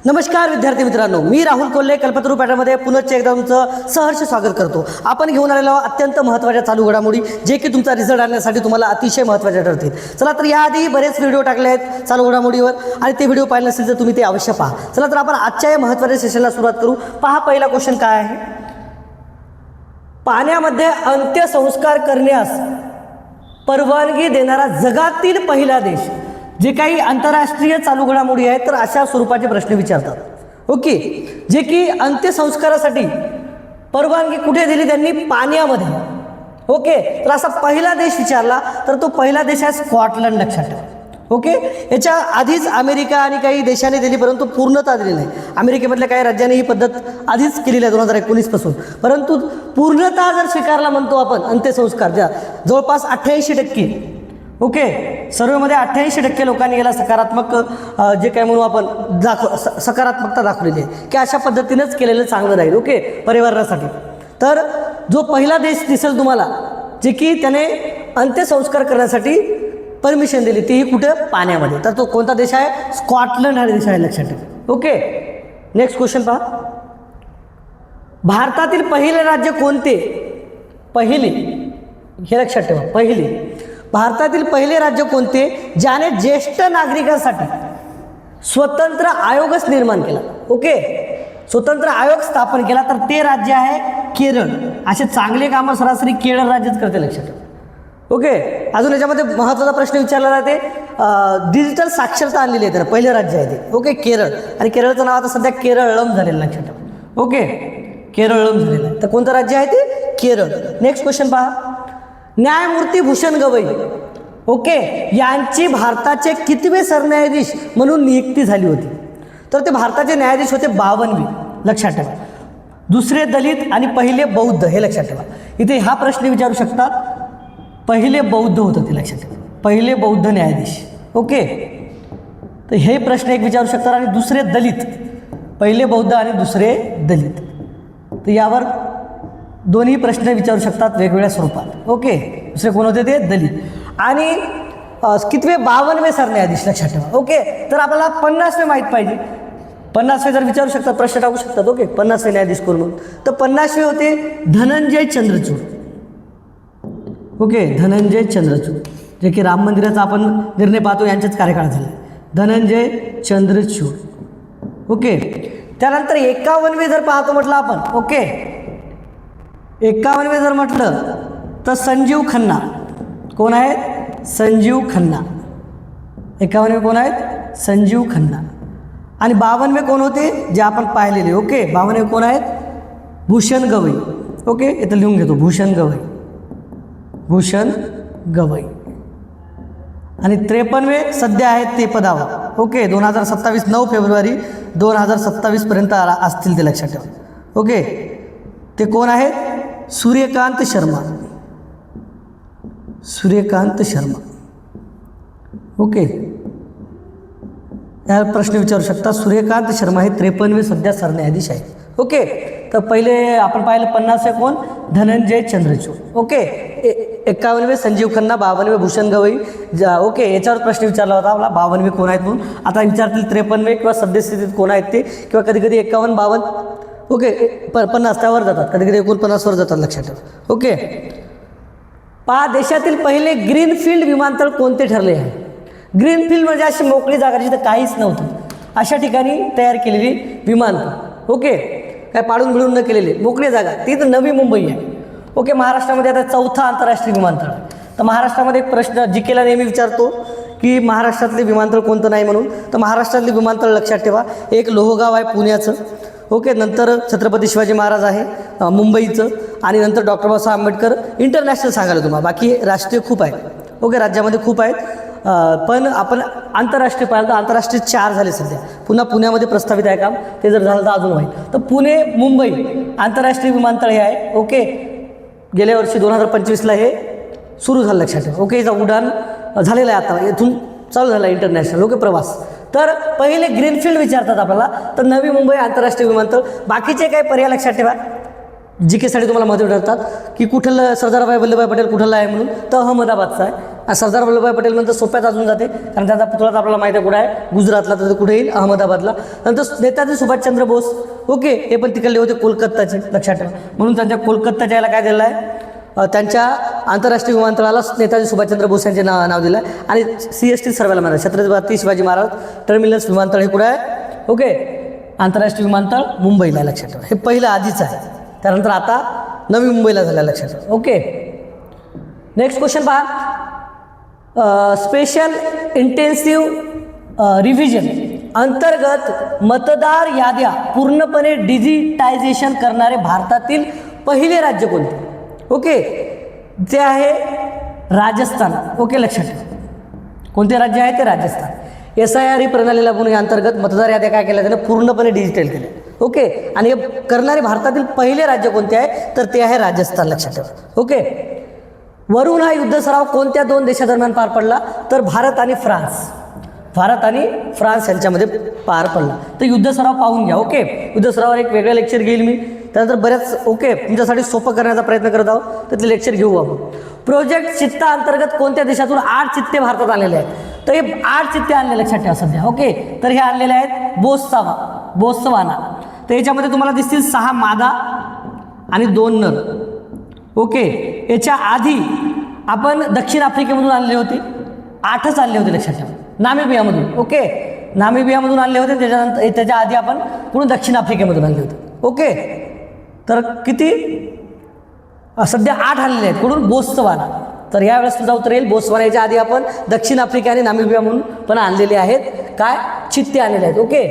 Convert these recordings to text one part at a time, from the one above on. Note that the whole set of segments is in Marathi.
नमस्कार विद्यार्थी मित्रांनो, मी राहुल कोल्हे कल्पतरू पॅटर्नमध्ये पुनश्च एकदा तुमचं सहर्ष स्वागत करतो। आपण घेऊन आलेलो अत्यंत महत्त्वाच्या चालू घडामोडी जे की तुमचा रिझल्ट आणण्यासाठी तुम्हाला अतिशय महत्त्वाचे ठरतील। चला तर याआधी बरेच व्हिडिओ टाकले आहेत चालू घडामोडीवर आणि ते व्हिडिओ पाहिले नसेल तर तुम्ही ते अवश्य पहा। चला तर आपण आजच्या या महत्त्वाच्या सेशनला सुरुवात करू। पहा पहिला क्वेश्चन काय आहे। पाण्यामध्ये अंत्यसंस्कार करण्यास परवानगी देणारा जगातील पहिला देश। जे काही आंतरराष्ट्रीय चालू घडामोडी आहेत तर अशा स्वरूपाचे प्रश्न विचारतात। ओके, जे की अंत्यसंस्कारासाठी परवानगी कुठे दिली त्यांनी? पाण्यामध्ये। ओके, तर असा पहिला देश विचारला तर तो पहिला देश आहे स्कॉटलंड, लक्षात ठेवा। ओके, याच्या आधीच अमेरिका आणि काही देशांनी दिली परंतु पूर्णता दिली नाही। अमेरिकेमधल्या काही राज्यांनी ही पद्धत आधीच केलेली आहे 2019 पासून, परंतु पूर्णता जर स्वीकारला म्हणतो आपण अंत्यसंस्कार ज्या जवळपास 88%। ओके, सर्वेमध्ये 88% लोकांनी याला सकारात्मक जे काय म्हणू आपण सकारात्मकता दाखवलेली आहे की अशा पद्धतीनेच केलेलं चांगलं राहील। ओके, पर्यावरणासाठी। तर जो पहिला देश दिसेल तुम्हाला जे की त्याने अंत्यसंस्कार करण्यासाठी परमिशन दिली तीही कुठं? पाण्यामध्ये। तर तो कोणता देश आहे? स्कॉटलंड हा देश आहे, लक्षात ठेवा। ओके, नेक्स्ट क्वेश्चन पहा। भारतातील पहिले राज्य कोणते? पहिले, हे लक्षात ठेवा, पहिले। भारतातील पहिले राज्य कोणते ज्याने ज्येष्ठ नागरिकांसाठी स्वतंत्र आयोगच निर्माण केला? ओके, स्वतंत्र आयोग स्थापन केला तर ते राज्य आहे केरळ। असे चांगले कामं सरासरी केरळ राज्यच करते, लक्षात ठेवा। ओके, अजून याच्यामध्ये महत्त्वाचा प्रश्न विचारला जाते, डिजिटल साक्षरता आणलेली आहे तर पहिलं राज्य आहे ते। ओके, केरळ। आणि केरळचं नाव आता सध्या केरळम झालेलं, लक्षात ठेवा। ओके, केरळम झालेलं आहे, तर कोणतं राज्य आहे ते? केरळ। नेक्स्ट क्वेश्चन पहा। न्यायमूर्ती भूषण गवई, ओके, यांची भारताचे कितवे सरन्यायाधीश म्हणून नियुक्ती झाली होती? तर ते भारताचे न्यायाधीश होते 52वे, लक्षात ठेवा। दुसरे दलित आणि पहिले बौद्ध, हे लक्षात ठेवा। इथे हा प्रश्न विचारू शकतात, पहिले बौद्ध होतं ते, लक्षात ठेवा, पहिले बौद्ध न्यायाधीश। ओके, तर हे प्रश्न एक विचारू शकतात। आणि दुसरे दलित, पहिले बौद्ध आणि दुसरे दलित, तर यावर दोन्ही प्रश्न विचारू शकतात वेगवेगळ्या स्वरूपात। ओके, दुसरे कोण होते? ते दलित। आणि कितवे? 52वे सरन्यायाधीश, लक्षात ठेवा। ओके, तर आपल्याला 50वे माहीत पाहिजे। 50वे जर विचारू शकतात, प्रश्न टाकू शकतात। ओके, 50वे न्यायाधीश कोण म्हणून? तर 50वे होते धनंजय चंद्रचूड। ओके, धनंजय चंद्रचूड, जे की राम मंदिराचा आपण निर्णय पाहतो यांच्याच कार्यकाळात झाले, धनंजय चंद्रचूड। ओके, त्यानंतर 51वे जर पाहतो म्हटलं आपण, ओके, 51वे जर म्हटलं तर संजीव खन्ना। कोण आहेत? संजीव खन्ना। 51वे कोण आहेत? संजीव खन्ना। आणि 52वे कोण होते? जे आपण पाहिलेले। ओके, 52वे कोण आहेत? भूषण गवई। ओके, इथं लिहून घेतो, भूषण गवई, भूषण गवई। आणि 53वे सध्या आहेत ते पदावर। ओके, 2027 9 फेब्रुवारी 2027 पर्यंत असतील ते, लक्षात ठेवा। ओके, ते कोण आहेत? सूर्यकांत शर्मा, सूर्यकांत शर्मा। ओके, या प्रश्न विचारू शकता। सूर्यकांत शर्मा हे 53वे सध्या सरन्यायाधीश आहेत। ओके, तर पहिले आपण पाहिलं 50वे कोण? धनंजय चंद्रचूड। ओके, 51वे संजीव खन्ना, 52वे भूषण गवई। ओके, याच्यावर प्रश्न विचारला होता आपला 52वे कोण आहेत म्हणून। आता विचारतील 53वे किंवा सद्यस्थितीत कोण आहेत ते, किंवा कधी कधी 51, 52, ओके, 50 त्यावर जातात, कधी कधी 49वर जातात, लक्षात ठेवा। ओके, पहा, देशातील पहिले ग्रीनफील्ड विमानतळ कोणते ठरले आहे? ग्रीनफील्ड म्हणजे अशी मोकळी जागा जिथं काहीच नव्हतं, अशा ठिकाणी तयार केलेली विमानतळ। ओके, काय पाडून बिडून न केलेली मोकळी जागा, ती तर नवी मुंबई आहे। ओके, महाराष्ट्रामध्ये आता 4था आंतरराष्ट्रीय विमानतळ। तर महाराष्ट्रामध्ये एक प्रश्न जीकेला नेहमी विचारतो की महाराष्ट्रातले विमानतळ कोणतं नाही म्हणून, तर महाराष्ट्रातले विमानतळ लक्षात ठेवा, एक लोहगाव आहे पुण्याचं। ओके, नंतर छत्रपती शिवाजी महाराज आहे मुंबईचं, आणि नंतर डॉक्टर बाबासाहेब आंबेडकर इंटरनॅशनल सांगायला तुम्हाला, बाकी राष्ट्रीय खूप आहेत। ओके, राज्यामध्ये खूप आहेत, पण आपण आंतरराष्ट्रीय पाहिलं तर आंतरराष्ट्रीय 4 झाले सध्या। पुन्हा पुण्यामध्ये प्रस्तावित आहे काम, ते जर झालं तर अजून होईल। तर पुणे मुंबई आंतरराष्ट्रीय विमानतळ हे आहे। ओके, गेल्या वर्षी 2025ला हे सुरू झालं, लक्षात ठेवा। ओके, याचं उड्डाण झालेलं आहे, आता इथून चालू झाला इंटरनॅशनल। ओके, प्रवास। तर पहिले ग्रीनफील्ड विचारतात आपल्याला, तर नवी मुंबई आंतरराष्ट्रीय विमानतळ। बाकीचे काही पर्याय लक्षात ठेवा, जीकेसाठी तुम्हाला महत्त्व ठरतात की कुठलं सरदारभाई वल्लभभाई पटेल कुठला आहे म्हणून, तर अहमदाबादचा आहे. आणि सरदार वल्लभभाई पटेल नंतर सोप्यात अजून जाते, कारण त्यांचा पुतळा तर आपल्याला माहिती आहे कुठे आहे, गुजरातला, तर कुठे येईल, अहमदाबादला. नंतर नेताजी सुभाषचंद्र बोस, ओके, हे पण तिकडले होते कोलकाताचे, लक्षात ठेवा. म्हणून त्यांच्या कोलकाताच्या याला काय दिलं आहे, त्यांच्या आंतरराष्ट्रीय विमानतळाला नेताजी सुभाषचंद्र बोस यांचे नाव दिलं आहे. आणि CST सर्वाला म्हणतात, छत्रपती शिवाजी महाराज टर्मिनस विमानतळ हे कुठे आहे, ओके, आंतरराष्ट्रीय विमानतळ मुंबईला, लक्षात ठेवा. हे पहिलं आधीच आहे, त्यानंतर आता नवी मुंबईला झालं, लक्षात ठेवा. ओके, नेक्स्ट क्वेश्चन पहा. स्पेशल इंटेन्सिव्ह रिव्हिजन अंतर्गत मतदार याद्या पूर्णपणे डिजिटायझेशन करणारे भारतातील पहिले राज्य कोणते? ओके, ते आहे राजस्थान. ओके, लक्षात ठेवा. कोणते राज्य आहे ते राजस्थान. SIR ही प्रणाली लागून या अंतर्गत मतदार याद्या काय केल्या, त्याला पूर्णपणे डिजिटल केल्या. ओके, आणि हे करणारे भारतातील पहिले राज्य कोणते आहे, तर ते आहे राजस्थान, लक्षात ठेवा. ओके, वरून हा युद्ध सराव कोणत्या 2 देशादरम्यान पार पडला, तर भारत आणि फ्रान्स यांच्यामध्ये पार पडला. तर युद्ध सराव पाहून घ्या. ओके, युद्ध सरावावर एक वेगळं लेक्चर घेईल मी, त्यानंतर बऱ्याच ओके तुमच्यासाठी सोपं करण्याचा प्रयत्न करत आहोत, तर ते लेक्चर घेऊ आपण. प्रोजेक्ट चित्ता अंतर्गत कोणत्या देशातून 8 चित्ते भारतात आलेले आहेत, तर हे 8 चित्ते आणले, लक्षात ठेवा सध्या. ओके, तर हे आणलेले आहेत बोत्सवाना. तर याच्यामध्ये तुम्हाला दिसतील 6 मादा आणि 2 नर. ओके, याच्या आधी आपण दक्षिण आफ्रिकेमधून आणले होते, 8च आणले होते, लक्षात ठेवा. नामिबियामधून, ओके, नामिबियामधून आणले होते. त्याच्यानंतर त्याच्या आधी आपण पुढे दक्षिण आफ्रिकेमधून आणले होते. ओके, तर किती सध्या 8 आणलेले आहेत. कुठून? बोत्सवाना. तर यावेळेस तुझा उत्तर येईल बोत्सवाना. याच्या आधी आपण दक्षिण आफ्रिका आणि नामिबिया म्हणून पण आणलेले आहेत, काय चित्ते आणलेले आहेत. ओके,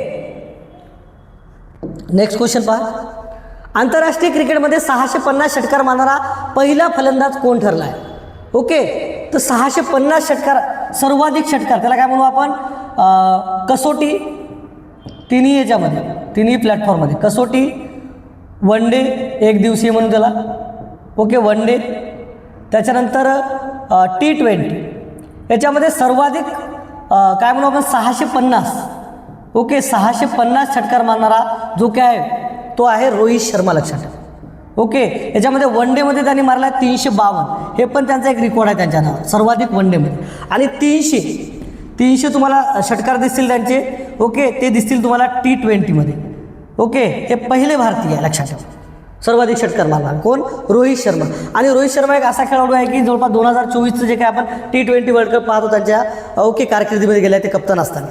नेक्स्ट क्वेश्चन पहा. आंतरराष्ट्रीय क्रिकेटमध्ये 650 षटकार मारणारा पहिला फलंदाज कोण ठरला आहे? ओके, तर 650 षटकार, सर्वाधिक षटकार, त्याला काय म्हणू आपण, कसोटी, तिन्ही याच्यामध्ये, तिन्ही प्लॅटफॉर्ममध्ये, कसोटी, वन डे, एक दिवसीय म्हणून त्याला. ओके, वन डे, त्याच्यानंतर T20, याच्यामध्ये सर्वाधिक काय म्हणू आपण 650. ओके, 650 षटकार मारणारा जो काय आहे तो आहे रोहित शर्मा, लक्षात ठेवा. ओके, याच्यामध्ये वन डेमध्ये त्यांनी मारला 352, हे पण त्यांचा एक रेकॉर्ड आहे त्यांच्या नावावर, सर्वाधिक वन डेमध्ये. आणि 300 तुम्हाला षटकार दिसतील त्यांचे. ओके, ते दिसतील तुम्हाला T20मध्ये. ओके, हे पहिले भारतीय आहे, लक्षात ठेवा, सर्वाधिक षटकार मारणार कोण? रोहित शर्मा. आणि रोहित शर्मा एक असा खेळाडू आहे की जवळपास 2024चं जे काय आपण T20 वर्ल्ड कप पाहतो त्यांच्या ओके कारकिर्दीमध्ये गेले ते कॅप्टन असताना.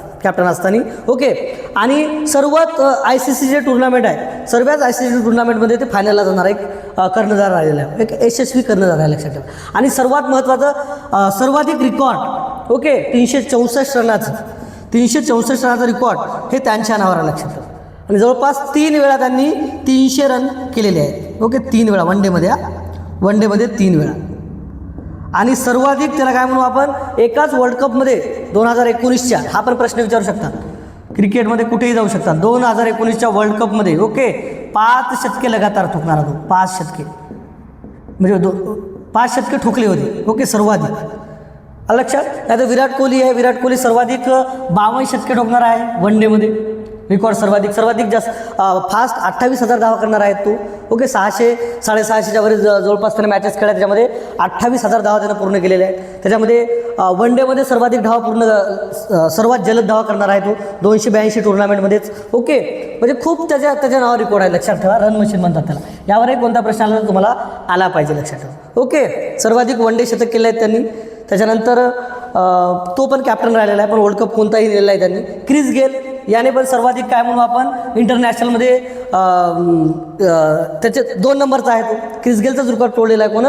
ओके, आणि सर्वात ICC टुर्नामेंट आहे, सर्वच ICC टुर्नामेंटमध्ये ते फायनलला जाणार एक कर्णधार राहिलेला आहे, एक यशस्वी कर्णधार आहे, लक्षात ठेवा. आणि सर्वात महत्त्वाचं सर्वाधिक रिकॉर्ड, ओके, 364 रनाचा रिकॉर्ड हे त्यांच्या नावावर आहे, लक्षात ठेवा. आणि जवळपास 3 वेळा त्यांनी 300 रन केलेले आहेत. ओके, 3 वेळा वन डेमध्ये 3 वेळा. आणि सर्वाधिक त्याला काय म्हणू आपण एकाच वर्ल्ड कपमध्ये 2019च्या, हा पण प्रश्न विचारू शकतात, क्रिकेटमध्ये कुठेही जाऊ शकतात, 2019च्या वर्ल्ड कपमध्ये. ओके, 5 शतके लगातार ठोकणारा तो, 5 शतके म्हणजे 5 शतके ठोकले होते. ओके, सर्वाधिक लक्षात. त्यात विराट कोहली आहे, विराट कोहली सर्वाधिक 52 शतके ठोकणारा आहे वन डेमध्ये, रेकॉर्ड सर्वाधिक जास्त फास्ट 28,000 धावा करणार आहेत तो. ओके, 600-650च्या वर जवळपास त्याने मॅचेस खेळल्या, त्याच्यामध्ये 28,000 धावा त्यानं पूर्ण केलेल्या आहेत. त्याच्यामध्ये वन डेमध्ये सर्वाधिक धावा सर्वात जलद धावा करणार आहे तो, 282 टुर्नामेंटमध्येच. ओके, म्हणजे खूप त्याच्या नावावर रेकॉर्ड आहे, लक्षात ठेवा. रन मशीन म्हणतात त्याला. यावरही कोणता प्रश्न आला तर तुम्हाला आला पाहिजे, लक्षात ठेवा. ओके, सर्वाधिक वन डे शतक केले आहेत त्यांनी. त्याच्यानंतर तो पण कॅप्टन राहिलेला आहे, पण वर्ल्ड कप कोणताही दिलेला आहे त्यांनी. क्रिस गेल याने पण सर्वाधिक काय म्हणू आपण इंटरनॅशनलमध्ये त्याचे 2 नंबरचा आहे तो. क्रिस गेलचाच रेकॉर्ड तोडलेला आहे कोण?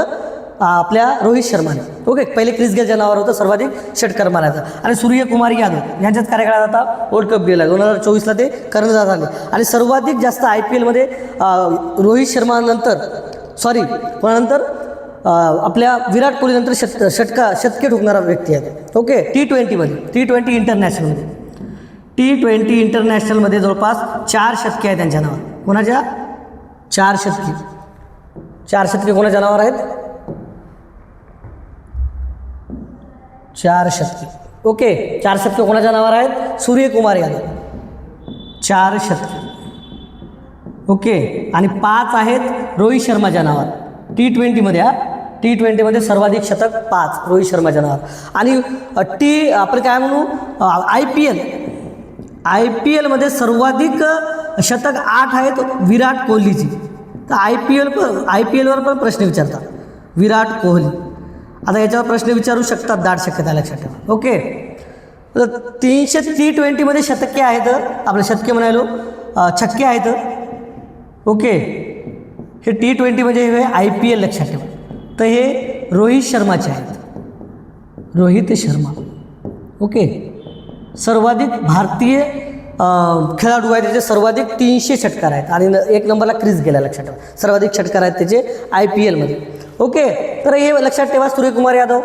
आपल्या रोहित शर्माने. ओके, पहिले क्रिस गेलच्या नावावर होतं सर्वाधिक षटकार मारायचा. आणि सूर्यकुमार यादव यांच्याच कार्यकाळात आता वर्ल्ड कप गेला, 2024ला ते कर्णधार झाले. आणि सर्वाधिक जास्त IPLमध्ये रोहित शर्मानंतर कोणानंतर आपल्या विराट कोहलीनंतर शतके ठोकणारा व्यक्ती आहे. ओके, T20 इंटरनॅशनलमध्ये जवळपास 4 शतके आहेत त्यांच्या नावावर. कोणाच्या? 4 शतके कोणाच्या नावावर आहेत? 4 शतके. ओके, 4 शतके कोणाच्या नावावर आहेत? सूर्यकुमार यादव, 4 शतके. ओके. आणि 5 आहेत रोहित शर्माच्या नावावर. T20मध्ये T20मध्ये सर्वाधिक शतक 5 रोहित शर्माच्या नावावर. आणि आपण काय म्हणू आय पी एलमध्ये सर्वाधिक शतक 8 आहेत विराट कोहलीची. तर आय पी एलवर पण प्रश्न विचारतात विराट कोहली. आता याच्यावर प्रश्न विचारू शकतात, दाट शक्यता लक्षात ठेवा. ओके. तर 300 T20मध्ये शतके आहेत, आपले शतके म्हणालो छक्के आहेत. ओके. हे T20 म्हणजे हे IPL लक्षात ठेवा. तर हे रोहित शर्माचे आहेत, रोहित शर्मा. ओके. सर्वाधिक भारतीय खेळाडू आहेत त्याचे सर्वाधिक 300 षटकार आहेत आणि 1 नंबरला क्रिस गेला लक्षात ठेवा. सर्वाधिक षटकार आहेत त्याचे IPLमध्ये. ओके. तर हे लक्षात ठेवा. सूर्यकुमार यादव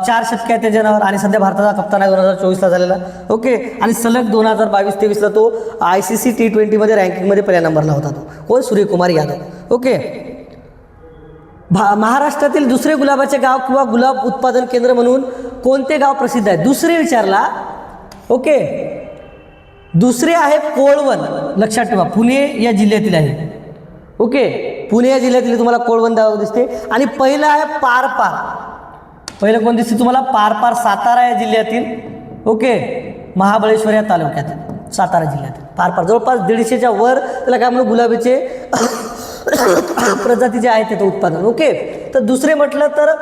4 शतके आहेत त्याच्या नावावर आणि सध्या भारताचा कप्तान आहे 2024ला झालेला. ओके. आणि सलग 2022-23ला तो ICC T20मध्ये रँकिंगमध्ये पहिल्या नंबरला होता. तो कोण? सूर्यकुमार यादव. ओके. महाराष्ट्रातील दुसरे गुलाबाचे गाव किंवा गुलाब उत्पादन केंद्र म्हणून कोणते गाव प्रसिद्ध आहे? दुसरे विचारला. ओके. दुसरे आहे कोळवण, लक्षात ठेवा. पुणे या जिल्ह्यातील आहे. ओके. पुणे या जिल्ह्यातील तुम्हाला कोळवण गाव दिसते. आणि पहिलं आहे पारपार. पहिलं कोण दिसते तुम्हाला? पारपार, सातारा या जिल्ह्यातील. ओके. महाबळेश्वर या तालुक्यातील, सातारा जिल्ह्यातील पारपार. जवळपास 150च्या वर त्याला काय म्हणून गुलाबीचे प्रजाती जे आहेत ते उत्पादन. ओके. तर दुसरे म्हटलं तर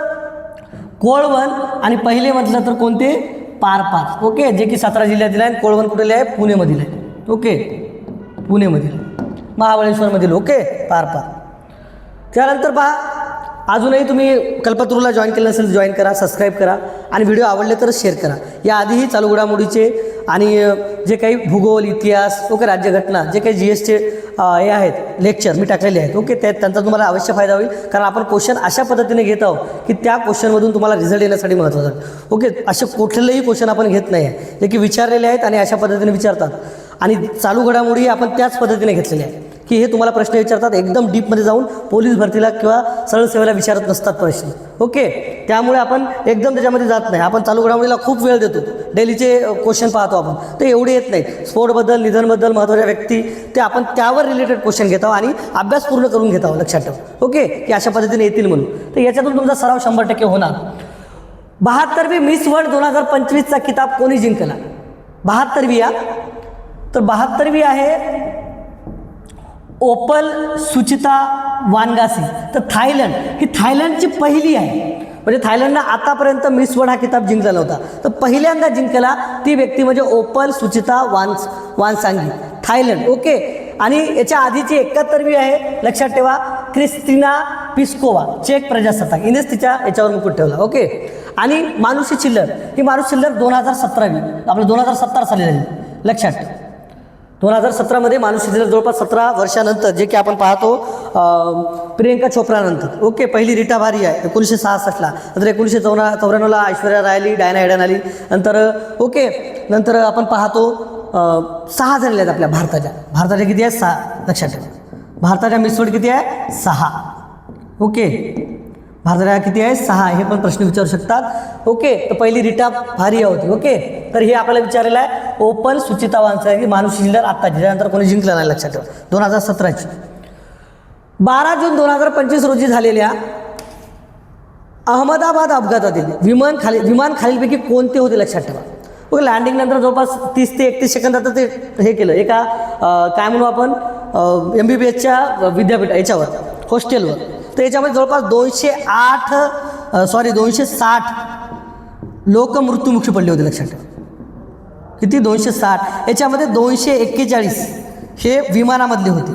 कोळवण आणि पहिले म्हटलं तर कोणते? पारपार. ओके. जे की सातारा जिल्ह्यातील आहे. कोळवण कुठले आहे? पुणेमधील आहे. ओके. पुणेमधील, महाबळेश्वरमधील. ओके. पारपार. त्यानंतर पहा, अजूनही तुम्ही कल्पतरूला जॉईन केलं नसेल जॉईन करा, सबस्क्राईब करा आणि व्हिडिओ आवडले तर शेअर करा. याआधीही चालू घडामोडीचे आणि जे काही भूगोल, इतिहास, ओके, राज्यघटना, जे काही GSचे हे आहेत लेक्चर मी टाकलेले आहेत. ओके. त्यांचा तुम्हाला अवश्य फायदा होईल, कारण आपण क्वेश्चन अशा पद्धतीने घेत आहोत की त्या क्वेश्चनमधून तुम्हाला रिझल्ट येण्यासाठी महत्त्वाचं आहे. ओके. असे कुठलेही क्वेश्चन आपण घेत नाही आहे, जे की विचारलेले आहेत आणि अशा पद्धतीने विचारतात. आणि चालू घडामोडी आपण त्याच पद्धतीने घेतलेल्या आहेत की हे तुम्हाला प्रश्न विचारतात, एकदम डीपमध्ये जाऊन पोलीस भरतीला किंवा सरळ सेवेला विचारत नसतात प्रश्न. ओके. त्यामुळे आपण एकदम त्याच्यामध्ये जात नाही. आपण चालू घडामोडीला खूप वेळ देतो, डेलीचे क्वेश्चन पाहतो आपण, ते एवढे येत नाहीत. स्पोर्टबद्दल, निधनबद्दल, महत्त्वाच्या व्यक्ती, ते आपण त्यावर रिलेटेड क्वेश्चन घेत आहोत आणि अभ्यास पूर्ण करून घेत आहोत, लक्षात ठेवा. ओके. की अशा पद्धतीने येतील म्हणून. तर याच्यातून तुमचा सराव 100% होणार. 72वी मिस वर्ल्ड 2025चा किताब कोणी जिंकला? 72वी या. तर 72वी आहे ओपल सुचिता वानगासी. तर थायलंड, ही थायलंडची पहिली आहे. म्हणजे थायलंडनं आतापर्यंत मिस वर्ल्ड हा किताब जिंकलेला होता. तर पहिल्यांदा जिंकला ती व्यक्ती म्हणजे ओपल सुचिता वानसांगी, थायलंड. ओके. आणि याच्या आधीची 71वी आहे, लक्षात ठेवा, क्रिस्टिना पिस्कोवा, चेक प्रजासत्ताक. हिनेच तिच्या याच्यावर मुकुट ठेवला. ओके. आणि मानुषी छिल्लर, ही मानुषी छिल्लर 2017वी, आपलं 2017 साली झाली, लक्षात ठेवा. 2017मध्ये मानुषी छिल्लर जवळपास 17 वर्षानंतर, जे की आपण पाहतो प्रियंका चोप्रानंतर. ओके. पहिली रीटा भारी आहे 1966ला. नंतर 1994ला ऐश्वर्या राय आली, डायना एडन आली. नंतर ओके. नंतर आपण पाहतो 6 झालेल्या आहेत आपल्या भारताच्या किती आहे? 6, लक्षात ठेवा. भारताच्या मिस वर्ल्ड किती आहे? 6. ओके. भारताला किती आहे? 6. हे पण प्रश्न विचारू शकतात. ओके. तर पहिली रीटा भारिया होती. ओके. तर हे आपल्याला विचारलेलं आहे ओपल सुचिता वानसांगी, मानुषी छिल्लर आत्ताची, त्यानंतर कोणी जिंकलं नाही, लक्षात ठेवा, 2017ची. 12 जून 2025 रोजी झालेल्या अहमदाबाद अपघातातील विमान खालीलपैकी कोणते होते? लक्षात ठेवा. ओके. लँडिंग नंतर जवळपास 30 ते 31 सेकंदात ते हे केलं एका काय म्हणू आपण MBBSच्या विद्यापीठ याच्यावर, हॉस्टेलवर. तर याच्यामध्ये जवळपास 260 लोक मृत्युमुखी पडले होते, लक्षात ठेवा. किती? 260. याच्यामध्ये 241 हे विमानामधले होते,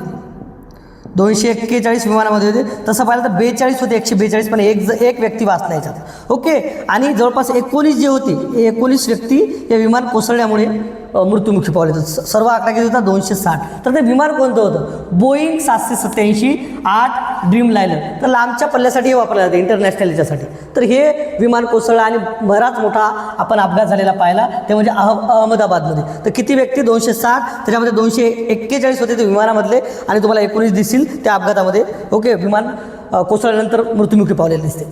241 विमानामध्ये होते. तसं पाहिलं तर 42 होते, 142, पण एक व्यक्ती वाचला याच्यात. ओके. आणि जवळपास 19 जे होते, 19 व्यक्ती या विमान कोसळल्यामुळे मृत्युमुखी पावले. तर सर्व आकडा किती होता? 260. तर ते विमान कोणतं होतं? Boeing 787-8 dream liner. तर लांबच्या पल्ल्यासाठी हे वापरलं जातं, इंटरनॅशनल याच्यासाठी. तर हे विमान कोसळलं आणि बराच मोठा आपण अपघात झालेला पाहिला, ते म्हणजे अहमदाबादमध्ये. तर किती व्यक्ती? 260. त्याच्यामध्ये 241 होते ते विमानामधले आणि तुम्हाला 19 दिसतील त्या अपघातामध्ये. ओके. विमान कोसळल्यानंतर मृत्युमुखी पावलेले दिसते.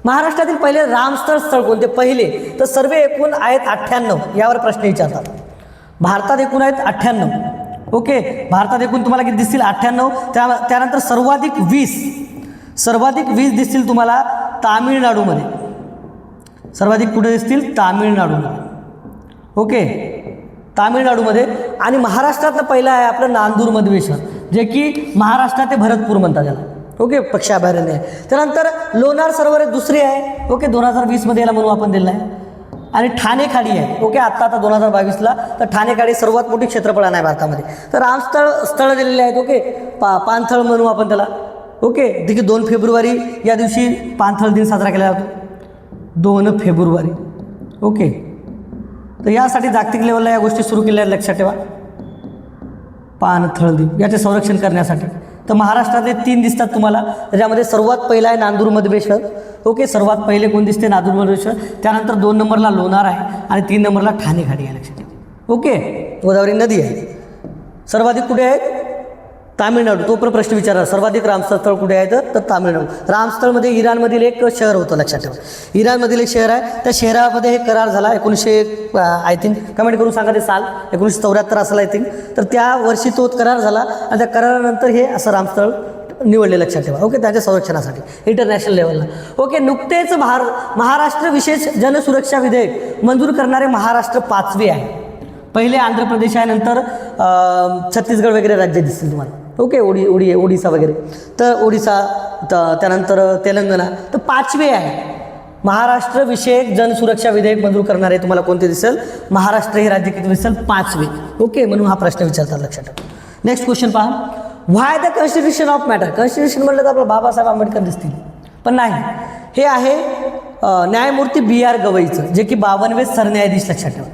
महाराष्ट्रातील पहिले रामस्थळ स्थळ कोणते? पहिले तर सर्व एकूण आहेत 98. यावर प्रश्न विचारतात. भारतात एकूण आहेत 98. ओके, भारतात एकूण तुम्हाला किती दिसतील 98. त्यानंतर सर्वाधिक 20 दिसतील तुम्हाला तामिळनाडूमध्ये. सर्वाधिक कुठे दिसतील? तामिळनाडूमध्ये. ओके, तामिळनाडूमध्ये. आणि महाराष्ट्रातलं पहिलं आहे आपलं नांदूर मधवेश्वर, जे की महाराष्ट्रात ते भरतपूर म्हणतात त्याला. ओके, पक्षी अभयारण्य आहे. त्यानंतर लोणार सरोवर दुसरी आहे. ओके, 2020 याला म्हणून आपण दिलं आहे. आणि ठाणे खाडी आहे. ओके, आता 2022ला तर ठाणे खाडी सर्वात मोठी क्षेत्रफळानं आहे भारतामध्ये. तर स्थळ दिलेले आहेत. ओके, पाणथळ म्हणू आपण त्याला. ओके, देखील 2 फेब्रुवारी या दिवशी पाणथळ दिन साजरा केला जातो. 2 फेब्रुवारी. ओके, तर यासाठी जागतिक लेवलला या गोष्टी सुरू केल्या आहेत, लक्षात ठेवा. पाणथळ दिन याचे संरक्षण करण्यासाठी. तर महाराष्ट्रातले 3 दिसतात तुम्हाला. त्याच्यामध्ये सर्वात पहिला आहे नांदूर मधवेश्वर. ओके, सर्वात पहिले कोण दिसते? नांदूर मधवेश्वर. त्यानंतर 2 नंबरला लोणार आहे आणि 3 नंबरला ठाणे खाडी आहे, लक्षात ठेवा. ओके, गोदावरी नदी आहे. सर्वाधिक कुठे आहेत? तामिळनाडू. तो पण प्रश्न विचारला, सर्वाधिक रामस्थळ कुठे आहेत? तर तामिळनाडू. रामस्थळमध्ये इराणमधील एक शहर होतं, लक्षात ठेवा. इराणमधील एक शहर आहे. त्या शहरामध्ये हे करार झाला 1900 आय थिंक, कमेंट करून सांगा ते साल. 1974 असेल आय थिंक. तर त्या वर्षी तो करार झाला आणि त्या करारानंतर हे असं रामस्थळ निवडले, लक्षात ठेवा. ओके, त्याच्या संरक्षणासाठी इंटरनॅशनल लेवलला. ओके, नुकतेच महाराष्ट्र विशेष जनसुरक्षा विधेयक मंजूर करणारे महाराष्ट्र 5वे आहे. पहिले आंध्र प्रदेश आहे, नंतर छत्तीसगड वगैरे राज्य दिसतील तुम्हाला. ओके, ओडिसा वगैरे. तर ओडिसा, त्यानंतर तेलंगणा. तर 5वे आहे महाराष्ट्र विषयक जनसुरक्षा विधेयक मंजूर करणारे. तुम्हाला कोणते दिसेल? महाराष्ट्र हे राज्य किती दिसेल? 5वे. ओके, म्हणून हा प्रश्न विचारतात, लक्षात ठेवा. नेक्स्ट क्वेश्चन पहा. Why the constitution of matter? Constitution म्हटलं तर आपलं बाबासाहेब आंबेडकर दिसतील, पण नाही. हे आहे न्यायमूर्ती BR गवईचं, जे की 52वे सरन्यायाधीश, लक्षात ठेवा.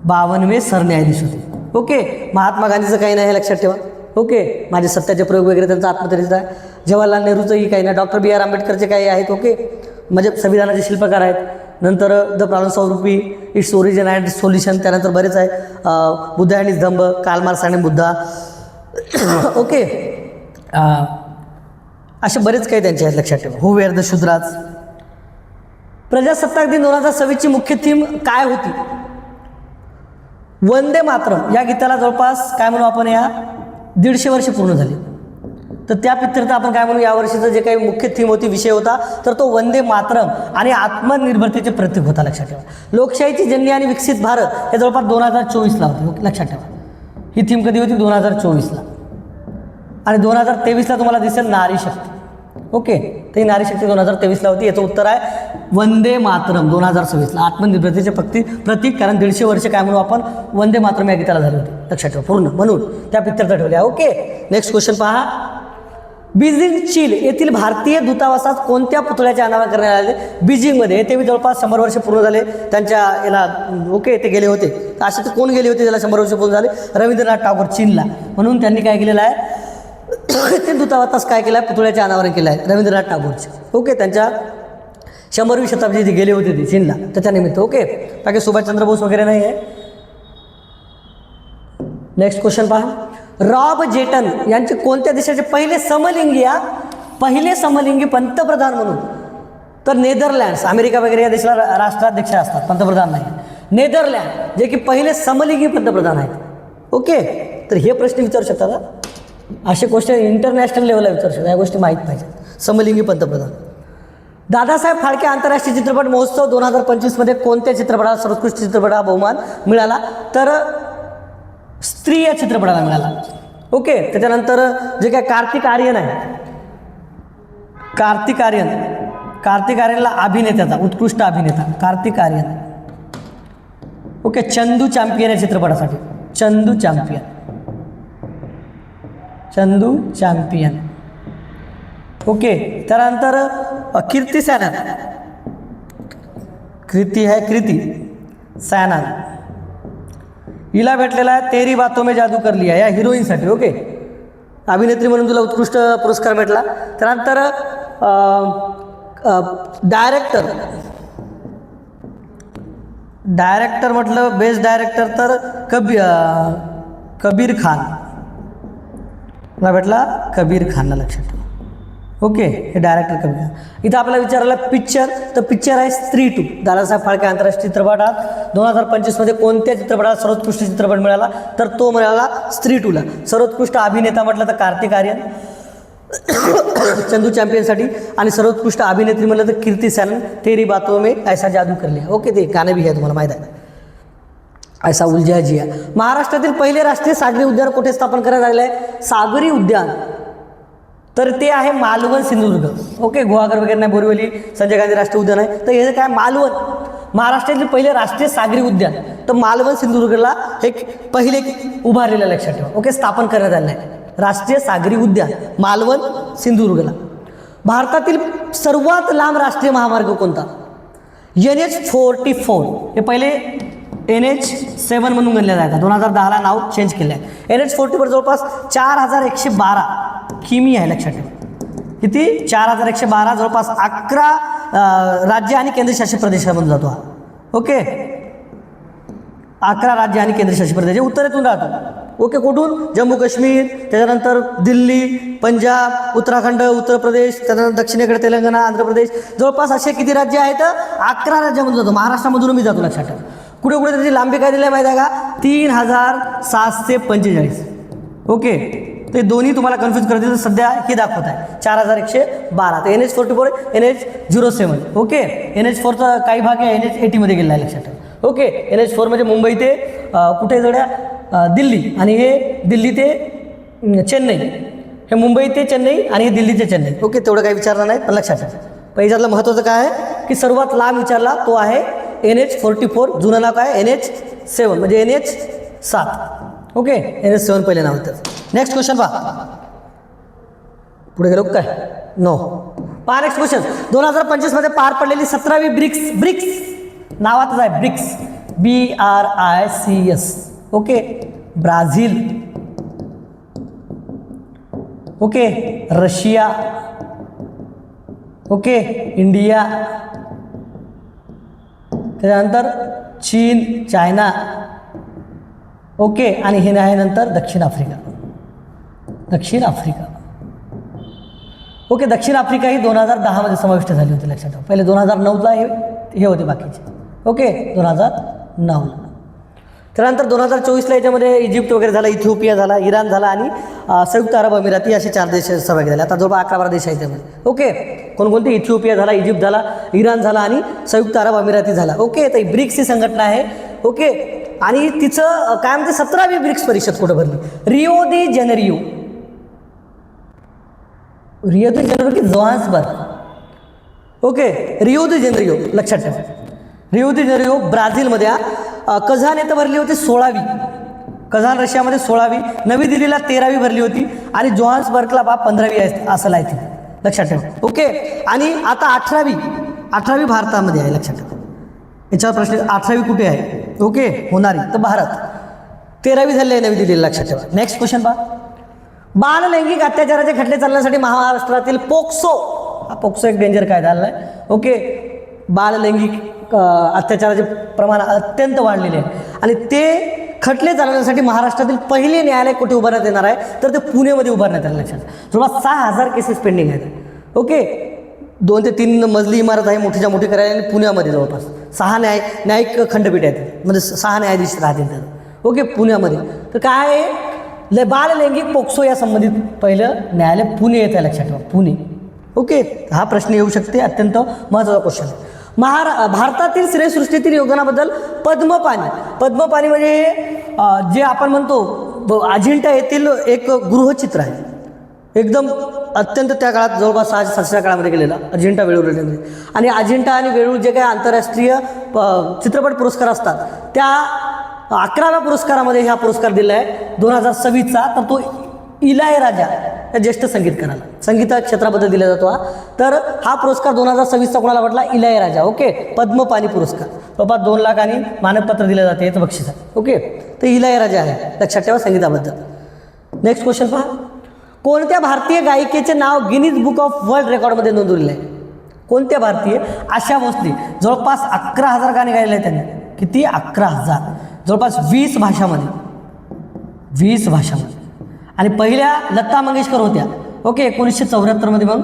52वे सरन्यायाधीश होते. ओके, महात्मा गांधीचं काही नाही, लक्षात ठेवा. ओके, माझे सत्याचे प्रयोग वगैरे त्यांचा आत्मचरित्र आहे. जवाहरलाल नेहरूचंही काही नाही. डॉक्टर BR आंबेडकरचे काही आहेत. ओके, म्हणजे संविधानाचे शिल्पकार आहेत. नंतर the problems of rupee, its origin and solution. त्यानंतर बरेच आहे. बुद्धा आणि स्तंभ, कार्ल मार्क्स आणि बुद्धा. ओके, असे बरेच काही त्यांचे आहेत, लक्षात ठेवा. Who were the Shudras. प्रजासत्ताक दिन 2026ची मुख्य थीम काय होती? वंदे मातरम. या गीताला जवळपास काय म्हणू आपण, या 150 वर्ष पूर्ण झाली. तर त्या पिक्चरचं आपण काय म्हणू, यावर्षीचं जे काही मुख्य थीम होती, विषय होता, तर तो वंदे मातरम आणि आत्मनिर्भरतेचे प्रतीक होता, लक्षात ठेवा. लोकशाहीची जननी आणि विकसित भारत हे जवळपास 2024ला होते, लक्षात ठेवा. ही थीम कधी होती? 2024ला. आणि 2023ला तुम्हाला दिसेल नारी शक्ती. ओके, तर ही नारी शक्ती 2023ला होती. याचं उत्तर आहे वंदे मातरम 2026ला. आत्मनिर्भरतेचे प्रतीक, कारण 150 वर्ष काय म्हणू आपण, वंदे मातरम या गीताला झाली होती, लक्षात ठेवा. पूर्ण म्हणून त्या पिक्चरचा ठेवल्या. ओके, नेक्स्ट क्वेश्चन पहा. बीजिंग चीन येथील भारतीय दूतावासात कोणत्या पुतळ्याचे अनावरण करण्यात आले? बीजिंगमध्ये. ते जवळपास 100 वर्ष पूर्ण झाले त्यांच्या याला. ओके, ते गेले होते. तर असे ते कोण गेले होते त्याला 100 वर्ष पूर्ण झाले? रवींद्रनाथ टागोर, चीनला. म्हणून त्यांनी काय केलेलं आहे, ते दूतावासास काय केलं आहे, पुतळ्याचे अनावरण केलं आहे रवींद्रनाथ टागोरचे. ओके, त्यांच्या 100वी शताब्दी जे गेले होते ते चीनला, त्याच्यानिमित्त. ओके, बाकी सुभाषचंद्र बोस वगैरे नाही आहे. नेक्स्ट क्वेश्चन पहा. रॉब जेटन यांचे कोणत्या देशाचे पहिले समलिंगी पंतप्रधान म्हणून? तर नेदरलँड्स. अमेरिका वगैरे या देशाला राष्ट्राध्यक्ष असतात, पंतप्रधान नाही. नेदरलँड जे की पहिले समलिंगी पंतप्रधान आहेत. ओके, तर हे प्रश्न विचारू शकतात. असे क्वेश्चन इंटरनॅशनल लेवलला विचारू शकतात. या गोष्टी माहीत पाहिजेत. समलिंगी पंतप्रधान. दादासाहेब फाळके आंतरराष्ट्रीय चित्रपट महोत्सव 2025मध्ये कोणत्या चित्रपटाला सर्वोत्कृष्ट चित्रपट हा बहुमान मिळाला? तर स्त्री या चित्रपटाला मिळाला. ओके, त्याच्यानंतर जे काय कार्तिक आर्यन आहे, कार्तिक आर्यनला अभिनेत्याचा उत्कृष्ट अभिनेता कार्तिक आर्यन. ओके, चंदू चॅम्पियन या चित्रपटासाठी. चंदू चॅम्पियन. ओके, त्यानंतर कीर्ती सॅनन हिला भेटलेला आहे तेरी बातों में जादू कर लिया या हिरोईनसाठी. ओके, अभिनेत्री म्हणून तुला उत्कृष्ट पुरस्कार भेटला. त्यानंतर डायरेक्टर म्हटलं बेस्ट डायरेक्टर तर कबीर खान भेटला, कबीर खानला, लक्षात ठेवा. ओके, हे डायरेक्टर कविता. इथं आपल्याला विचारायला पिक्चर, तर पिक्चर आहे स्त्री 2. दादासाहेब फाळके आंतरराष्ट्रीय चित्रपटात 2025 कोणत्या चित्रपटाला सर्वोत्कृष्ट चित्रपट मिळाला, तर तो मिळाला स्त्री 2ला. सर्वोत्कृष्ट अभिनेता म्हटलं तर कार्तिक आर्यन चंदू चॅम्पियनसाठी, आणि सर्वोत्कृष्ट अभिनेत्री म्हटलं तर कीर्ती सॅनन तेरी बातों में ऐसा जादू कर लिया. ओके, ते गाणं बी आहे तुम्हाला माहीत आहे, ऐसा उलझा जिया. महाराष्ट्रातील पहिले राष्ट्रीय सागरी उद्यान कुठे स्थापन करण्यात आलेलं आहे, सागरी उद्यान, तर ते आहे मालवण सिंधुदुर्ग. ओके, गुहागर वगैरे नाही, बोरिवली संजय गांधी राष्ट्रीय उद्यान आहे, तर हे काय मालवण, महाराष्ट्रातील पहिले राष्ट्रीय सागरी उद्यान, तर मालवण सिंधुदुर्गला एक पहिले उभारलेलं लक्षात ठेवा. ओके, स्थापन करण्यात आलेलं आहे राष्ट्रीय सागरी उद्यान मालवण सिंधुदुर्गला. भारतातील सर्वात लांब राष्ट्रीय महामार्ग कोणता, NH44. हे पहिले NH7 म्हणून गणले जायचं, 2010ला नाव चेंज केलं आहे. NH44 जवळपास 4112 किमी आहे, लक्षात ठेवा. किती, 4112, जवळपास 11 राज्य आणि केंद्रशासित प्रदेशामधून जातो हा. ओके, 11 राज्य आणि केंद्रशासित प्रदेश उत्तरेतून राहतो. ओके, कुठून, जम्मू काश्मीर, त्याच्यानंतर दिल्ली, पंजाब, उत्तराखंड, उत्तर प्रदेश, त्याच्यानंतर दक्षिणेकडे तेलंगणा, आंध्र प्रदेश, जवळपास असे किती राज्य आहेत, 11 राज्यामधून जातो. महाराष्ट्रामधून मी जातो, लक्षात ठेवा. कुठे कुठे त्याची लांबी काय दिली आहे माहिती आहे का, 3745. ओके, ते दोन्ही तुम्हाला कन्फ्यूज करतील, तर सध्या हे दाखवत आहे 4112. तर NH44, NH07. ओके, NH4चा काही भाग आहे NH80 गेला आहे, लक्षात ठेवा. ओके, NH4 म्हणजे मुंबई ते कुठे जड्या दिल्ली, आणि हे दिल्ली ते चेन्नई, हे मुंबई ते चेन्नई, आणि हे दिल्ली ते चेन्नई. ओके, तेवढं काही विचारलं नाही, पण लक्षात ठेवा. पहिल्यातलं महत्त्वाचं काय आहे की सर्वात लांब विचारला तो आहे NH44, जुनं नाव काय NH7 म्हणजे NH7. ओके, NH7 पहिले नाव होतं. नेक्स्ट क्वेश्चन पहा, पुढे गेलो काय, नो पहा. नेक्स्ट क्वेश्चन, 2025 पार पडलेली 17वी ब्रिक्स नावातच आहे, BRICS, BRICS. Okay, Brazil, okay, Russia, okay, India, त्याच्यानंतर चीन, चायना, ओके, आणि हे आहे नंतर दक्षिण आफ्रिका. ओके, दक्षिण आफ्रिका ही 2010 समाविष्ट झाली होती, लक्षात ठेवा. पहिले 2009ला हे होते बाकीचे. ओके, 2009ला. त्यानंतर 2024ला याच्यामध्ये इजिप्त वगैरे झाला, इथिओपिया झाला, इराण झाला, आणि संयुक्त अरब अमिराती असे 4 देश सहभागी झाले. आता जवळपास 11-12 देश आहेत त्यामध्ये. ओके, कोणकोणते, इथिओपिया झाला, इजिप्त झाला, इराण झाला, आणि संयुक्त अरब अमिराती झाला. ओके, तर ब्रिक्स ही संघटना आहे. ओके, आणि तिचं काय म्हणते 17वी ब्रिक्स परिषद कुठं भरली, रिओ दी जेनेरिओ की जोहान्सबर्ग. ओके, रिओ दी जेनेरिओ, लक्षात ठेवा. रिओ दी जेनेरिओ ब्राझीलमध्ये. कझान येथे भरली होती 16वी, कझान रशियामध्ये 16वी, नवी दिल्लीला 13वी भरली होती, आणि जोहान्सबर्गला 15वी आहे असं आहे, लक्षात ठेवा. ओके, आणि आता 18वी भारतामध्ये आहे, लक्षात ठेवा. याच्यावर प्रश्न, 18वी कुठे आहे, ओके, होणारी तर भारत. 13वी झाली आहे नवी दिल्लीला, लक्षात ठेवा. नेक्स्ट क्वेश्चन पहा, बाललैंगिक अत्याचाराचे खटले चालण्यासाठी महाराष्ट्रातील पोक्सो एक डेंजर कायदा आला आहे. ओके, बाललैंगिक अत्याचाराचे प्रमाण अत्यंत वाढलेले आहे, आणि ते खटले चालवण्यासाठी महाराष्ट्रातील पहिले न्यायालय कुठे उभारण्यात येणार आहे, तर ते पुणेमध्ये उभारण्यात येणार. लक्षात, जवळपास 6000 केसेस पेंडिंग आहेत. ओके, 2 ते 3 मजली इमारत आहे, मोठीच्या मोठी करायला, आणि पुण्यामध्ये जवळपास 6 न्यायिक खंडपीठ आहेत, म्हणजे 6 न्यायाधीश राहतील त्यात. ओके, पुण्यामध्ये. तर काय आहे, बाललैंगिक पोक्सो या संबंधित पहिलं न्यायालय पुणे येत आहे, लक्षात ठेवा, पुणे. ओके, हा प्रश्न येऊ शकते, अत्यंत महत्त्वाचा क्वेश्चन. भारतातील स्त्रीसृष्टीतील योगदानाबद्दल पद्मपाणी म्हणजे जे आपण म्हणतो अजिंठा येथील एक गृहचित्र आहे, एकदम अत्यंत त्या काळात जवळपास 600-700 काळामध्ये गेलेला अजिंठा वेळूर. आणि अजिंठा आणि वेळूर जे काही आंतरराष्ट्रीय चित्रपट पुरस्कार असतात, त्या 11व्या पुरस्कारामध्ये हा पुरस्कार दिला आहे 2026चा. तर तो इलायराजा या ज्येष्ठ संगीतकाराला, संगीत क्षेत्राबद्दल दिला जातो हा. तर हा पुरस्कार 2026चा कोणाला वाटला, इलायराजा. ओके, पद्मपाणी पुरस्कार जवळपास 2 लाख आणि मानपत्र दिले जाते, याचं बक्षीस आहे. ओके, तर इलायराजा आहे, लक्षात ठेवा संगीताबद्दल. नेक्स्ट क्वेश्चन पहा, कोणत्या भारतीय गायिकेचे नाव गिनीज बुक ऑफ वर्ल्ड रेकॉर्डमध्ये नोंदवलेलं आहे? कोणत्या भारतीय? आशा भोसले. जवळपास 11,000 गाणे गायले आहेत त्यांनी. किती? 11,000. जवळपास 20 भाषामध्ये. आणि पहिल्या लता मंगेशकर होत्या. ओके, 1974 मग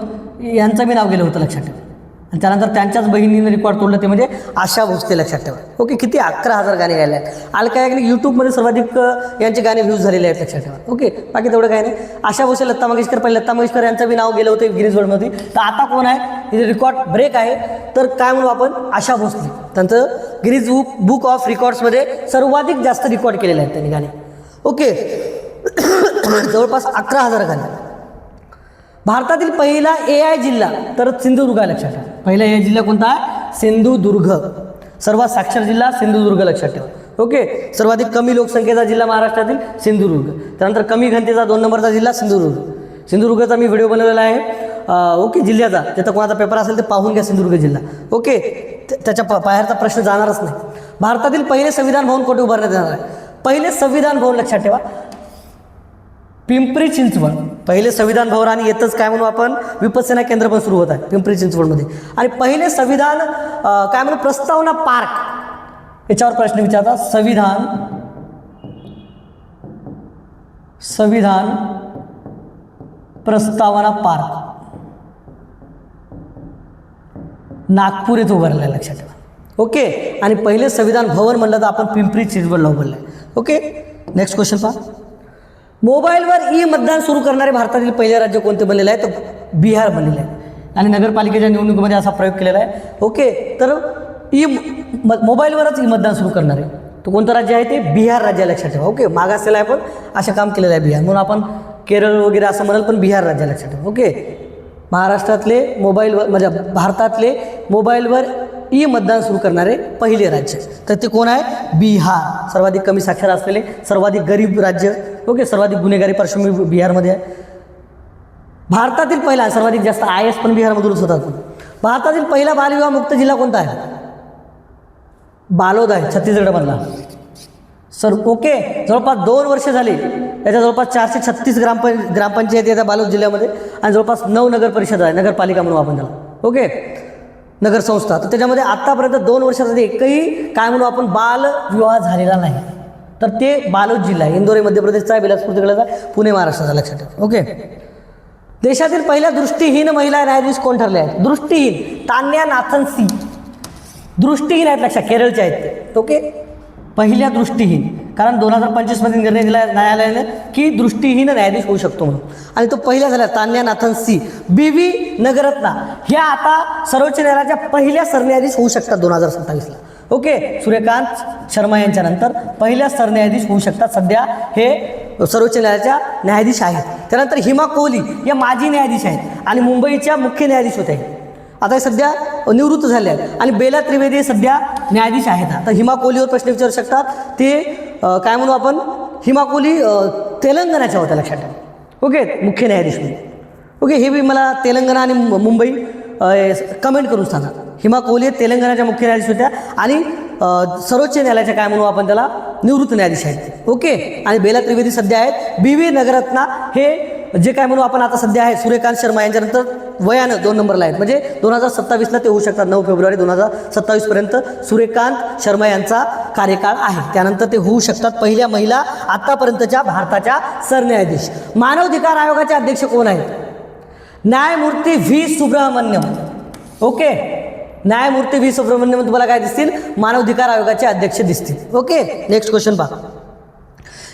यांचं मी नाव गेलं होतं, लक्षात ठेवा. आणि त्यानंतर त्यांच्याच बहिणीने रेकॉर्ड तोडलं, ते म्हणजे आशा भोसले, लक्षात ठेवा. ओके, किती 11,000 गाणे गायले आहेत. अलका याग्निक यूट्यूबमध्ये सर्वाधिक यांचे गाणे व्ह्यूज झालेले आहेत, लक्षात ठेवा. ओके, बाकी तेवढं काय नाही. आशा भोसले, लता मंगेशकर, पहिले लता मंगेशकर यांचं बी नाव गेलं होतं गिनीज वर्ल्डमध्ये. तर आता कोण आहे, हे रेकॉर्ड ब्रेक आहे, तर काय म्हणू आपण, आशा भोसले. त्यांचं गिनीज बुक ऑफ रेकॉर्ड्समध्ये सर्वाधिक जास्त रेकॉर्ड केलेले आहेत त्यांनी गाणे. ओके, जवळपास 11,000 गाणे. भारतातील पहिला AI जिल्हा तर सिंधुदुर्ग आहे, लक्षात ठेवा. पहिला AI जिल्हा कोणता आहे, सिंधुदुर्ग. सर्वात साक्षर जिल्हा सिंधुदुर्ग, लक्षात ठेवा. ओके, सर्वाधिक कमी लोकसंख्येचा जिल्हा महाराष्ट्रातील सिंधुदुर्ग. त्यानंतर कमी घनतेचा 2 नंबरचा जिल्हा सिंधुदुर्ग. सिंधुदुर्गचा मी व्हिडिओ बनवलेला आहे. ओके, जिल्ह्याचा ज्याचा कोणाचा पेपर असेल ते पाहून घ्या, सिंधुदुर्ग जिल्हा. ओके, त्याच्या बाहेरचा प्रश्न जाणारच नाही. भारतातील पहिले संविधान भवन कोठे उभारण्यात येणार आहे. पहिले संविधान भवन, लक्षात ठेवा, पिंपरी चिंचवड. पहिले संविधान भवन आणि येतच काय म्हणू आपण, विपස්සना केंद्र पण सुरू होत आहे पिंपरी चिंचवडमध्ये. आणि पहिले संविधान काय म्हणू, प्रस्तावना पार्क, याच्यावर प्रश्न विचारतात. संविधान प्रस्तावना पार्क नागपूर येथे उभारलेलं आहे, लक्षात ठेवा. ओके, आणि पहिले संविधान भवन म्हणलं तर आपण पिंपरी चिंचवडला उभारलं आहे. ओके, नेक्स्ट क्वेश्चन पहा. मोबाईलवर मतदान सुरू करणारे भारतातील पहिले राज्य कोणते बनलेले आहे, तर बिहार बनलेले आहे. आणि नगरपालिकेच्या निवडणुकीमध्ये असा प्रयोग केलेला आहे. ओके, तर मोबाईलवरच मतदान सुरू करणारे तर कोणतं राज्य आहे, ते बिहार राज्य, लक्षात ठेवा. ओके, मागासलेलं आहे पण असं काम केलेलं आहे बिहार, म्हणून आपण केरळ वगैरे असं म्हणाल, पण बिहार राज्य, लक्षात ठेवा. ओके, महाराष्ट्रातले मोबाईलवर म्हणजे भारतातले मोबाईलवर मतदान सुरू करणारे पहिले राज्य तर ते कोण आहे, बिहार. सर्वाधिक कमी साक्षर असलेले, सर्वाधिक गरीब राज्य. ओके, सर्वाधिक गुन्हेगारी पार्श्वभूमी बिहारमध्ये आहे. भारतातील पहिला सर्वाधिक जास्त IAS पण बिहारमधूनच होतात. भारतातील पहिला बालविवाह मुक्त जिल्हा कोणता आहे, बालोद आहे, छत्तीसगडमधला. सर ओके, जवळपास 2 वर्ष झाली. याच्या जवळपास 436 ग्रामपंचायती येतात बालोद जिल्ह्यामध्ये आणि जवळपास 9 नगर परिषद आहे, नगरपालिका म्हणू आपण त्याला. ओके, नगर संस्था. तर त्याच्यामध्ये आत्तापर्यंत 2 वर्षासाठी एकही काय म्हणू आपण बालविवाह झालेला नाही. तर ते बालोद जिल्हा आहे, इंदोर मध्य प्रदेशचा आहे, बिलासपूर जिल्ह्याचा आहे, पुणे महाराष्ट्राचा, लक्षात ठेवा. ओके, देशातील पहिल्या दृष्टीहीन महिला न्यायाधीश कोण ठरले आहेत, दृष्टीहीन, तान्या नाथन सी. दृष्टीहीन आहेत, लक्षात, केरळचे आहेत ते. ओके, पहिल्या दृष्टीहीन, कारण 2025 निर्णय दिला न्यायालयाने की दृष्टीहीन न्यायाधीश होऊ शकतो म्हणून, आणि तो पहिल्या झाल्या Tanya Nathan C. BV Nagarathna ह्या आता सर्वोच्च न्यायालयाच्या पहिल्या सरन्यायाधीश होऊ शकतात 2027ला. ओके, सूर्यकांत शर्मा यांच्यानंतर पहिल्या सरन्यायाधीश होऊ शकतात. सध्या हे सर्वोच्च न्यायालयाच्या न्यायाधीश आहेत. त्यानंतर हिमा कोहली या माजी न्यायाधीश आहेत आणि मुंबईच्या मुख्य न्यायाधीश होते. आता सध्या निवृत्त झाले आहेत. आणि बेला त्रिवेदी सध्या न्यायाधीश आहेत. आता हिमा कोहलीवर प्रश्न विचारू शकतात. ते काय म्हणू आपण, हिमा कोहली तेलंगणाच्या होत्या, लक्षात ठेवा. ओके, मुख्य न्यायाधीश म्हणून. ओके, हे बी मला तेलंगणा आणि मुंबई कमेंट करून सांगा. हिमा कोहली तेलंगणाच्या मुख्य न्यायाधीश होत्या आणि सर्वोच्च न्यायालयाच्या काय म्हणू आपण त्याला निवृत्त न्यायाधीश आहेत. ओके, आणि बेला त्रिवेदी सध्या आहेत. BV नगरत्ना हे जे काय म्हणू आपण आता सध्या आहे सूर्यकांत शर्मा यांच्यानंतर वयानं 2 नंबरला आहेत, म्हणजे 2027ला ते होऊ शकतात. 9 फेब्रुवारी 2027पर्यंत सूर्यकांत शर्मा यांचा कार्यकाळ आहे. त्यानंतर ते होऊ शकतात पहिल्या महिला आतापर्यंतच्या भारताच्या सरन्यायाधीश. मानवाधिकार आयोगाचे अध्यक्ष कोण आहेत, न्यायमूर्ती V सुब्रमण्यम. ओके, न्यायमूर्ती V सुब्रमण्यम तुम्हाला काय दिसतील, मानवाधिकार आयोगाचे अध्यक्ष दिसतील. ओके, नेक्स्ट क्वेश्चन पहा.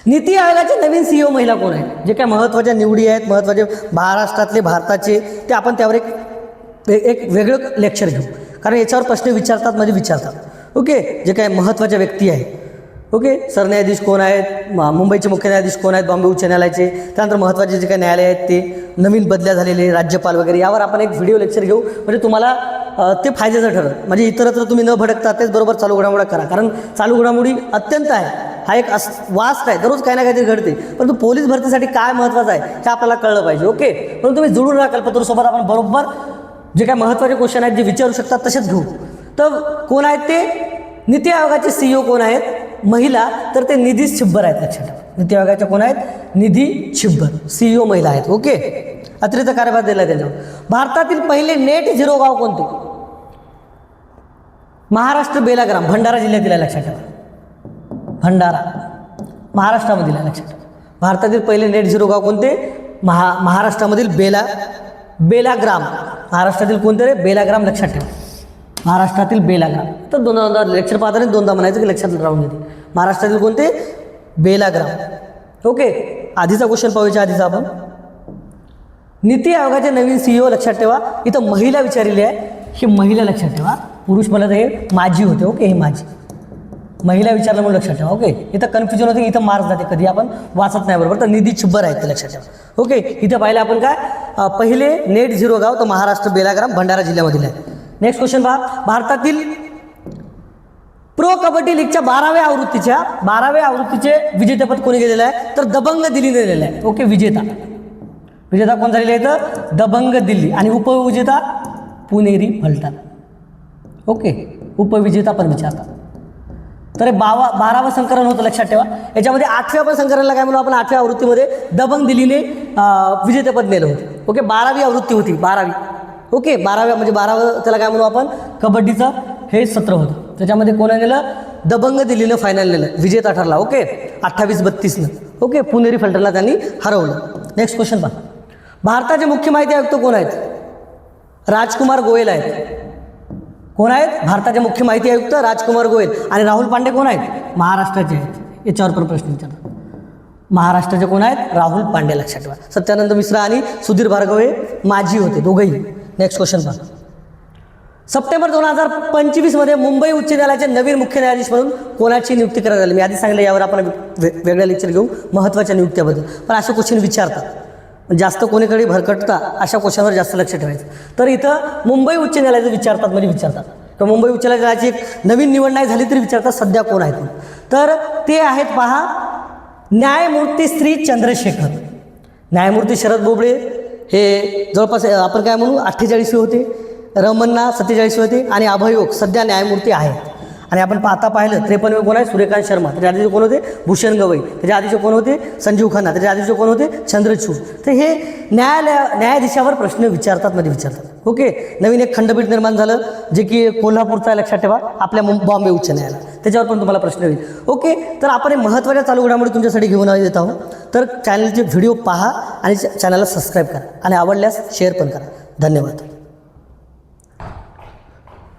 नीती आयोगाचे नवीन CEO महिला कोण आहेत, जे काय महत्त्वाच्या निवडी आहेत, महत्त्वाचे महाराष्ट्रातले भारताचे, ते आपण त्यावर एक वेगळं लेक्चर घेऊ, कारण याच्यावर प्रश्न विचारतात म्हणजे विचारतात. ओके, जे काय महत्त्वाच्या व्यक्ती आहेत. ओके, सरन्यायाधीश कोण आहेत, मुंबईचे मुख्य न्यायाधीश कोण आहेत, बॉम्बे उच्च न्यायालयाचे, त्यानंतर महत्त्वाचे जे काही न्यायालय आहेत ते, नवीन बदल्या झालेले राज्यपाल वगैरे, यावर आपण एक व्हिडिओ लेक्चर घेऊ, म्हणजे तुम्हाला ते फायद्याचं ठरेल. म्हणजे इतरत्र तुम्ही न भडकता तेच बरोबर चालू घडामोडी करा, कारण चालू घडामोडी अत्यंत आहे, हा एक वास्ट आहे, दररोज काही ना काहीतरी घडते. परंतु पोलीस भरतीसाठी काय महत्त्वाचं आहे हे आपल्याला कळलं पाहिजे. ओके, म्हणून तुम्ही जुळून राहा कल्पतरूसोबत. आपण बरोबर जे काही महत्त्वाचे क्वेश्चन आहेत जे विचारू शकतात तसेच घेऊ. तर कोण आहेत ते, नीती आयोगाचे CEO कोण आहेत, महिला, तर ते निधी छिब्बर आहेत, लक्षात ठेवा. नीती आयोगाच्या कोण आहेत, निधी छिब्बर, CEO महिला आहेत. ओके, अतिरिक्त कार्यभार दिला त्याच्यावर. भारतातील पहिले नेट झिरो गाव कोणते, महाराष्ट्र बेलाग्राम, भंडारा जिल्ह्यातील आहे, लक्षात ठेवा. भंडारा महाराष्ट्रामधील आहे, लक्षात ठेवा. भारतातील पहिले नेट झिरो गाव कोणते, महाराष्ट्रामधील बेलाग्राम. महाराष्ट्रातील कोणते रे? बेलाग्राम, लक्षात ठेवा. महाराष्ट्रातील बेलाग्राम. तर दोनदा लेक्चर पाहताना दोनदा म्हणायचं की लक्षात राहून घेते. महाराष्ट्रातील कोणते? बेलाग्राम. ओके, आधीचा क्वेश्चन पाहूया. आधीचा आपण नीती आयोगाचे नवीन CEO लक्षात ठेवा. इथं महिला विचारलेली आहे. ही महिला लक्षात ठेवा. पुरुष मला तर हे माजी होते. ओके, हे माजी महिला विचारलं म्हणून लक्षात ठेवा. ओके, इथं कन्फ्युजन होते, इथं मार्क्स जाते, कधी आपण वाचत नाही बरोबर. तर निधी छिब्बर आहेत ते लक्षात ठेवा. ओके, इथं पाहिलं आपण काय पहिले नेट झिरो गाव तर महाराष्ट्र बेलाग्राम भंडारा जिल्ह्यामधील आहे. नेक्स्ट क्वेश्चन पहा. भारतातील प्रो कबड्डी लीगच्या 12व्या आवृत्तीचे विजेतेपद कोणी गेलेलं आहे? तर दबंग दिल्लीने दिलेलं आहे. ओके, विजेता कोण झालेले आहे? तर दबंग दिल्ली. आणि उपविजेता पुणेरी फलटण. ओके, उपविजेता पण विचारतात. तर हे 12वं संकलन होतं लक्षात ठेवा. याच्यामध्ये 8व्या पण संकलनाला काय म्हणू आपण? 8व्या आवृत्तीमध्ये दबंग दिल्लीने विजेतेपद नेलं होतं. ओके, 12वी आवृत्ती होती. 12वी. ओके, 12व्या म्हणजे 12वं त्याला काय म्हणू आपण? कबड्डीचं हे सत्र होतं. त्याच्यामध्ये कोणा नेलं? दबंग दिल्लीनं फायनल नेलं, विजेता ठरला. ओके, 28-32. ओके, पुणेरी फलटणला त्यांनी हरवलं. नेक्स्ट क्वेश्चन पहा. भारताचे मुख्य माहिती आयुक्त कोण आहेत? राजकुमार गोयल आहेत. कोण आहेत? भारताचे मुख्य माहिती आयुक्त राजकुमार गोयल. आणि राहुल पांडे कोण आहेत? महाराष्ट्राचे आहेत. याच्यावर पण प्रश्न विचारतात. महाराष्ट्राचे कोण आहेत? राहुल पांडे लक्षात ठेवा. सत्यानंद मिश्रा आणि सुधीर भार्गव हे माजी होते दोघंही. नेक्स्ट क्वेश्चन पहा. सप्टेंबर 2025 मुंबई उच्च न्यायालयाचे नवीन मुख्य न्यायाधीश म्हणून कोणाची नियुक्ती करण्यात आली? मी आधी सांगितलं यावर आपण वेगळं लेक्चर घेऊ महत्त्वाच्या नियुक्त्याबद्दल. पण असे क्वेश्चन विचारतात, जास्त कोणीकडे भरकटता अशा क्वेश्चनवर जास्त लक्ष ठेवायचं. तर इथं मुंबई उच्च न्यायालयाचं विचारतात. तर मुंबई उच्च न्यायालयाची एक नवीन निवड नाही झाली तरी विचारतात सध्या कोण आहेत. तर ते आहेत पहा, न्यायमूर्ती श्री चंद्रशेखर. न्यायमूर्ती शरद बोबडे हे जवळपास आपण काय म्हणू 48 होते. रमन्ना 47 होते. आणि अभयोग सध्या न्यायमूर्ती आहेत. आणि आपण पाहिलं 53 कोण आहे? सूर्यकांत शर्मा. त्याच्या आधीचे कोण होते? भूषण गवई. त्याच्या आधीचे कोण होते? संजीव खन्ना. त्याच्या आधीचे कोण होते? चंद्रचूड. तर हे न्यायाधीशावर प्रश्न विचारतात. ओके, नवीन एक खंडपीठ निर्माण झालं जे की कोल्हापूरचं आहे लक्षात ठेवा, आपल्या बॉम्बे उच्च न्यायालय. त्याच्यावर पण तुम्हाला प्रश्न येईल. ओके, तर आपण हे महत्त्वाच्या चालू घडामोडी तुमच्यासाठी घेऊन येत आहोत. तर चॅनलचे व्हिडिओ पहा आणि चॅनलला सबस्क्राईब करा आणि आवडल्यास शेअर पण करा. धन्यवाद.